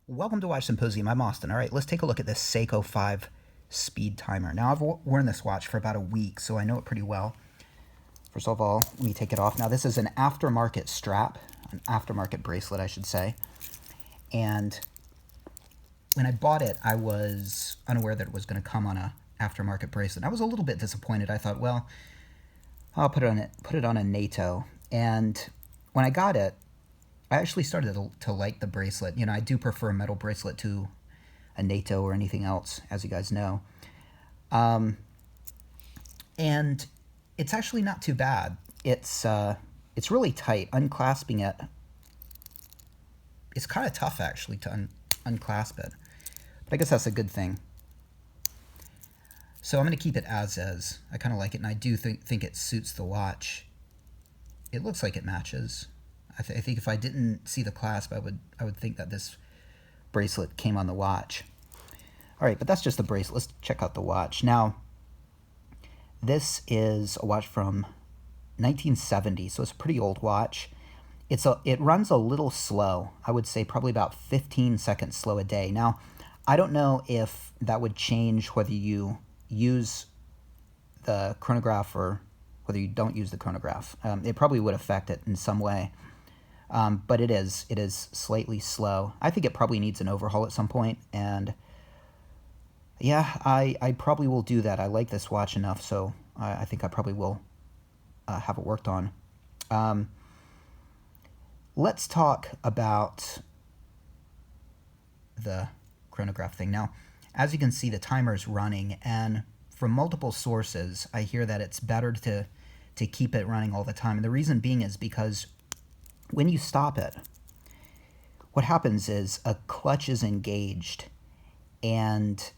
Welcome to Watch Symposium. I'm Austin. All right, let's take a look at this Seiko 5 speed timer. Now, I've worn this watch for about a week, so I know it pretty well. First of all, let me take it off. Now, this is an aftermarket strap, an aftermarket bracelet, I should say. And when I bought it, I was unaware that it was going to come on a aftermarket bracelet. I was a little bit disappointed. I thought, well, I'll put it on a NATO. And when I got it, I actually started to like the bracelet. You know, I do prefer a metal bracelet to a NATO or anything else, as you guys know. And it's actually not too bad. It's really tight. Unclasping it, it's kind of tough actually to unclasp it. But I guess that's a good thing. So I'm going to keep it as is. I kind of like it, and I do think it suits the watch. It looks like it matches. I think if I didn't see the clasp, I would think that this bracelet came on the watch. All right, but that's just the bracelet. Let's check out the watch. Now, this is a watch from 1970, so it's a pretty old watch. It runs a little slow. I would say probably about 15 seconds slow a day. Now, I don't know if that would change whether you use the chronograph or whether you don't use the chronograph. It probably would affect it in some way. But it is slightly slow. I think it probably needs an overhaul at some point, and yeah, I probably will do that. I like this watch enough, so I think I probably will have it worked on. Let's talk about the chronograph thing. Now, as you can see, the timer is running, and from multiple sources, I hear that it's better to keep it running all the time. And the reason being is because when you stop it, what happens is a clutch is engaged, and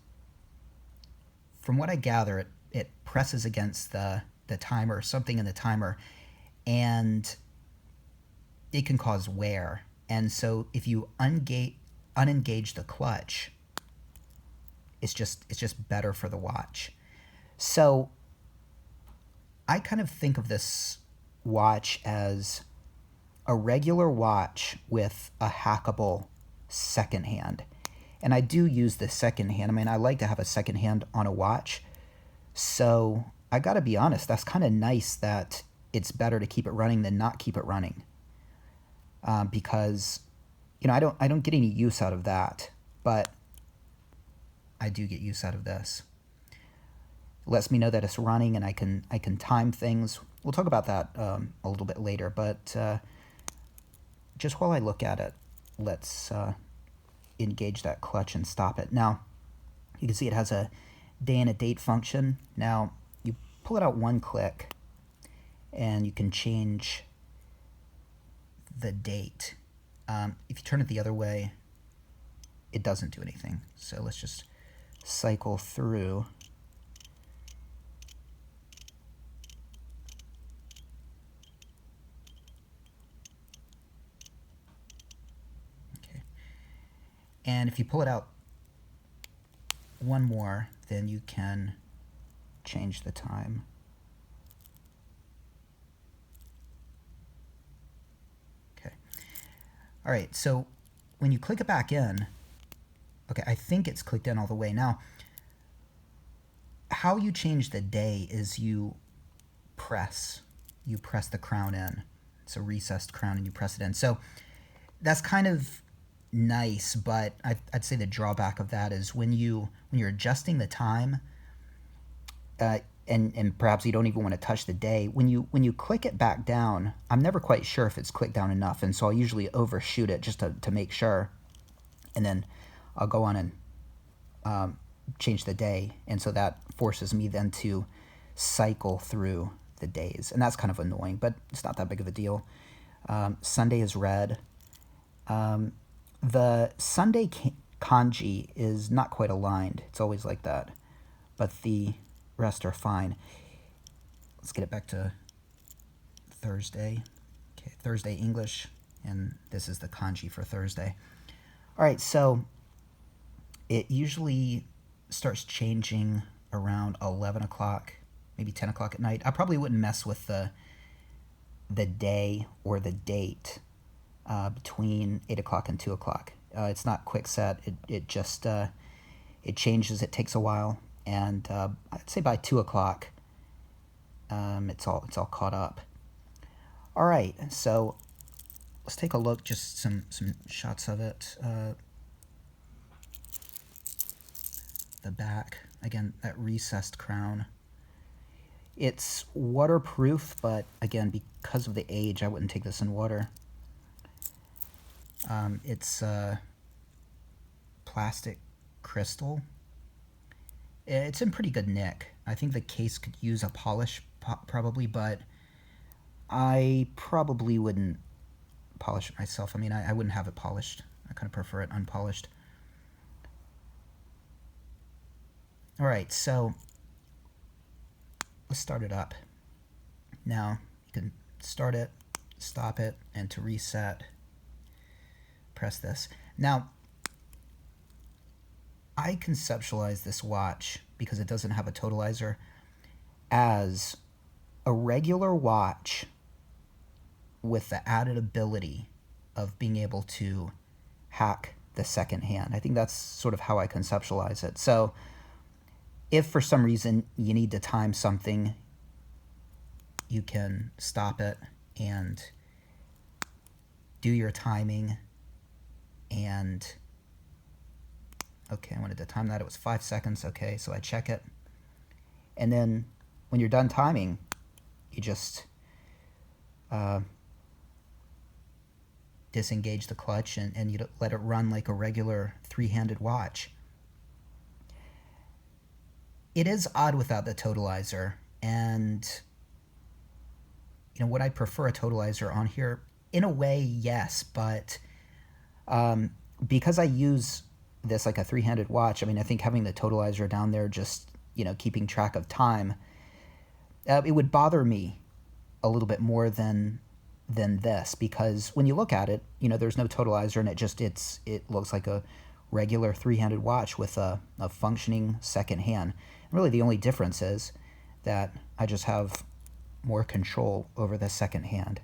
from what I gather, it presses against the timer, something in the timer, and it can cause wear. And so if you unengage the clutch, it's just better for the watch. So I kind of think of this watch as a regular watch with a hackable second hand. And I do use the second hand. I mean, I like to have a second hand on a watch. So I gotta be honest, that's kind of nice that it's better to keep it running than not keep it running. Because, you know, I don't get any use out of that, but I do get use out of this. It lets me know that it's running, and I can time things. We'll talk about that a little bit later, but just while I look at it, let's engage that clutch and stop it. Now, you can see it has a day and a date function. Now, you pull it out one click, and you can change the date. If you turn it the other way, it doesn't do anything. So let's just cycle through. And if you pull it out one more, then you can change the time. Okay. All right, so when you click it back in, okay, I think it's clicked in all the way. Now, how you change the day is you press the crown in. It's a recessed crown, and you press it in. So that's kind of nice, but I'd say the drawback of that is when you're adjusting the time, and perhaps you don't even want to touch the day. When you click it back down, I'm never quite sure if it's clicked down enough, and so I'll usually overshoot it just to make sure, and then I'll go on and change the day, and so that forces me then to cycle through the days, and that's kind of annoying, but it's not that big of a deal. Sunday is red. The Sunday kanji is not quite aligned. It's always like that. But the rest are fine. Let's get it back to Thursday. Okay, Thursday English, and this is the kanji for Thursday. All right, so it usually starts changing around 11 o'clock, maybe 10 o'clock at night. I probably wouldn't mess with the day or the date between 8 o'clock and 2 o'clock. It's not quick set. It just it changes. It takes a while, and I'd say by 2 o'clock, it's all caught up. All right, so let's take a look. Just some shots of it. The back again, that recessed crown. It's waterproof, but again, because of the age, I wouldn't take this in water. It's plastic crystal. It's in pretty good nick. I think the case could use a polish probably, but I probably wouldn't polish it myself. I mean, I wouldn't have it polished. I kind of prefer it unpolished. All right, so let's start it up. Now, you can start it, stop it, and to reset, press this. Now, I conceptualize this watch, because it doesn't have a totalizer, as a regular watch with the added ability of being able to hack the second hand. I think that's sort of how I conceptualize it. So if for some reason you need to time something, you can stop it and do your timing. And okay, I wanted to time that. It was 5 seconds. Okay, so I check it. And then when you're done timing, you just disengage the clutch and you let it run like a regular three-handed watch. It is odd without the totalizer, and you know, would I prefer a totalizer on here? In a way, yes, but because I use this like a three-handed watch, I mean, I think having the totalizer down there, just, you know, keeping track of time, it would bother me a little bit more than this, because when you look at it, you know, there's no totalizer, and it looks like a regular three-handed watch with a functioning second hand. And really, the only difference is that I just have more control over the second hand.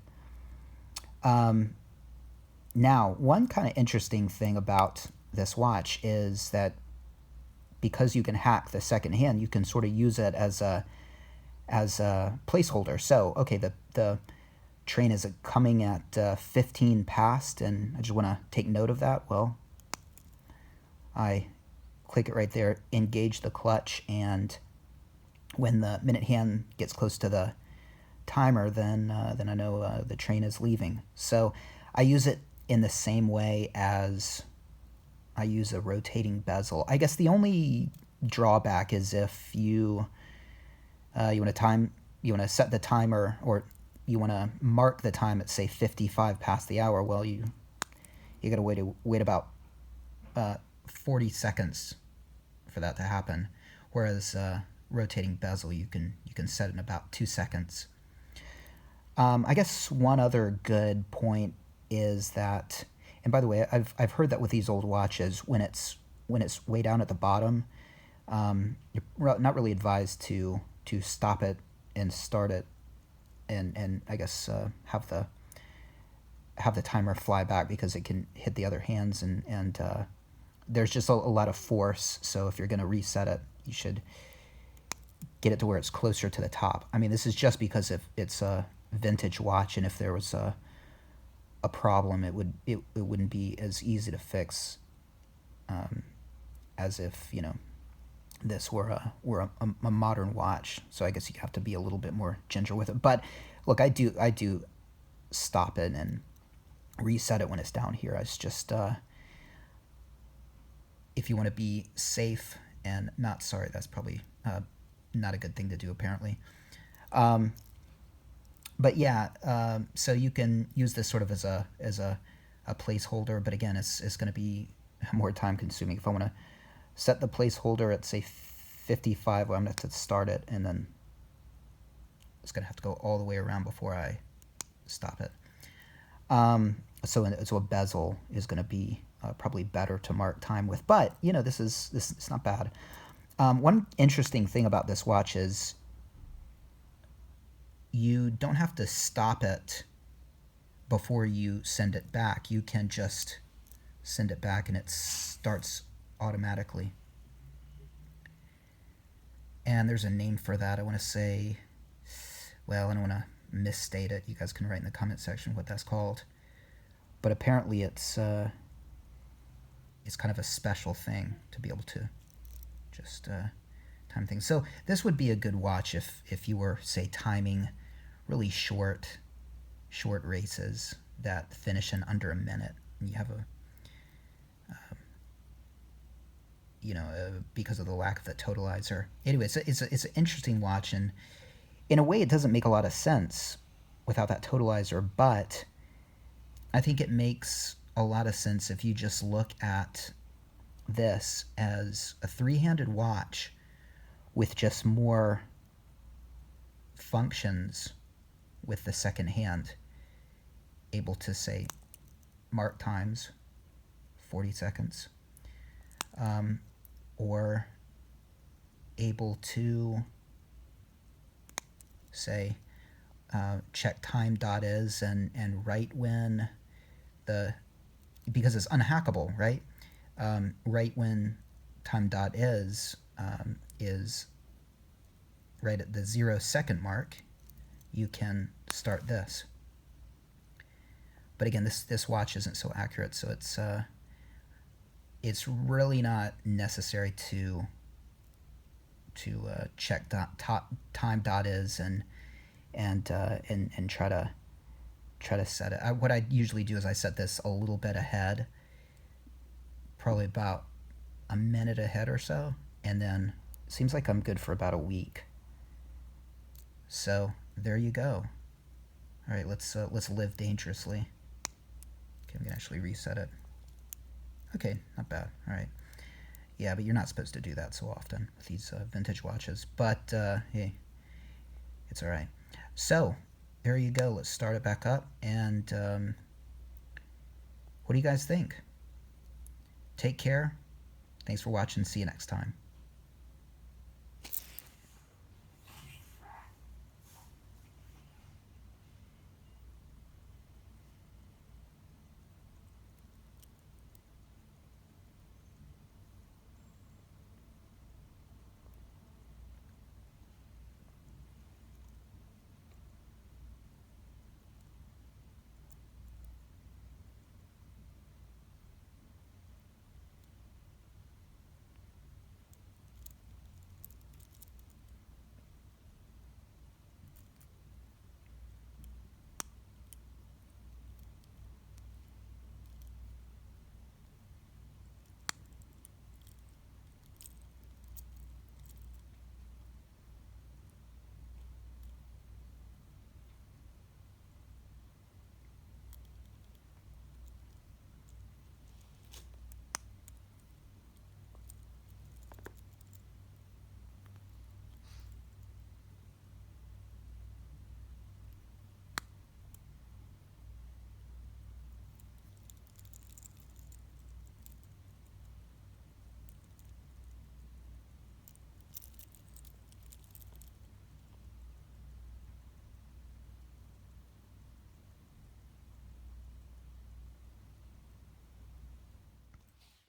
Now, one kind of interesting thing about this watch is that because you can hack the second hand, you can sort of use it as a placeholder. So, okay, the train is coming at 15 past, and I just want to take note of that. Well, I click it right there, engage the clutch, and when the minute hand gets close to the timer, then I know the train is leaving. So I use it in the same way as I use a rotating bezel. I guess the only drawback is if you want to set the timer, or you want to mark the time at, say, 55 past the hour. Well, you got to wait about 40 seconds for that to happen, whereas rotating bezel, you can set it in about 2 seconds. I guess one other good point is that, and by the way, I've heard that with these old watches, when it's way down at the bottom, you're not really advised to stop it and start it, and I guess have the timer fly back, because it can hit the other hands, and there's just a lot of force. So if you're going to reset it, you should get it to where it's closer to the top. I mean, this is just because if it's a vintage watch, and if there was a problem, it wouldn't be as easy to fix as if, you know, this were a modern watch. So I guess you have to be a little bit more ginger with it. But look, I do stop it and reset it when it's down here. It's just if you want to be safe and not sorry, that's probably not a good thing to do, apparently. But yeah, so you can use this sort of as a placeholder, but again, it's going to be more time consuming. If I want to set the placeholder at, say, 55, well, I'm going to have to start it, and then it's going to have to go all the way around before I stop it. So a bezel is going to be probably better to mark time with, but you know, this it's not bad. One interesting thing about this watch is you don't have to stop it before you send it back. You can just send it back and it starts automatically. And there's a name for that. I want to say, well, I don't want to misstate it. You guys can write in the comment section what that's called. But apparently it's kind of a special thing to be able to just time things. So this would be a good watch if you were, say, timing really short races that finish in under a minute. And you have a because of the lack of the totalizer. Anyway, it's an interesting watch, and in a way it doesn't make a lot of sense without that totalizer, but I think it makes a lot of sense if you just look at this as a three-handed watch with just more functions with the second hand, able to, say, mark times, 40 seconds, or able to, say, check time.is and write when because it's unhackable, right? Right when time.is is right at the 0 second mark, you can start this. But again, this watch isn't so accurate, so it's really not necessary to check time.is and try to set it. What I usually do is I set this a little bit ahead, probably about a minute ahead or so, and then it seems like I'm good for about a week. So there you go. All right, let's live dangerously. Okay, I'm gonna actually reset it. Okay, not bad. All right. Yeah, but you're not supposed to do that so often with these vintage watches. But hey, it's all right. So there you go. Let's start it back up. And what do you guys think? Take care. Thanks for watching. See you next time.